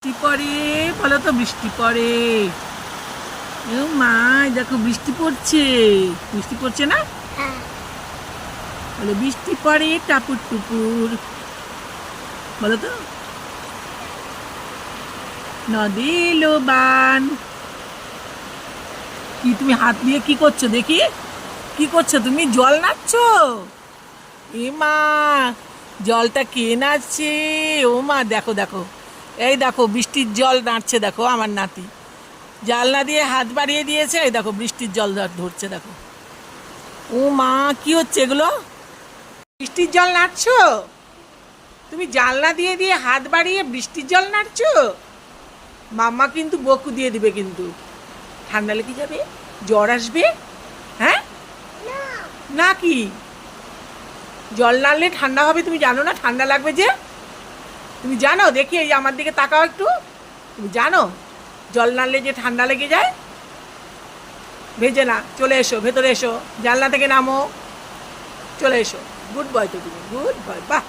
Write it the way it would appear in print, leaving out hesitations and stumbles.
বৃষ্টি পড়ে, বলো তো বৃষ্টি পড়ে। ও মা, দেখো বৃষ্টি পড়ছে। বৃষ্টি পড়ছে না? হ্যাঁ। বলে বৃষ্টি পড়ে টাপুর টুপুর। বলো তো। নদী এলো বান। কি তুমি হাত দিয়ে কি করছো দেখি? কি করছো তুমি? জল নাড়ছো? এ মা, জলটা কে নাড়ছে? ও মা, দেখো দেখো, এই দেখো বৃষ্টির জল নাড়ছে, দেখো আমার নাতি জানলা দিয়ে হাত বাড়িয়ে দিয়েছে, এই দেখো বৃষ্টির জল ধরছে, দেখো। ও মা, কি হচ্ছে এগুলো? বৃষ্টির জল নাড়ছো? তুমি জানলা দিয়ে দিয়ে হাত বাড়িয়ে বৃষ্টির জল নাড়ছো? মাম্মা কিন্তু বকু দিয়ে দিবে, কিন্তু ঠান্ডা লেগে যাবে, জ্বর আসবে। হ্যাঁ না, কি জল নাড়লে ঠান্ডা হবে তুমি জানো না? ঠান্ডা লাগবে যে, তুমি জানো? দেখি, এই আমার দিকে তাকাও একটু। তুমি জানো জল নাড়লে যে ঠান্ডা লেগে যায়? ভেজে না, চলে এসো, ভেতরে এসো, জানলা থেকে নামো, চলে এসো। গুড বয় তো তুমি, গুড বয়, বাহ।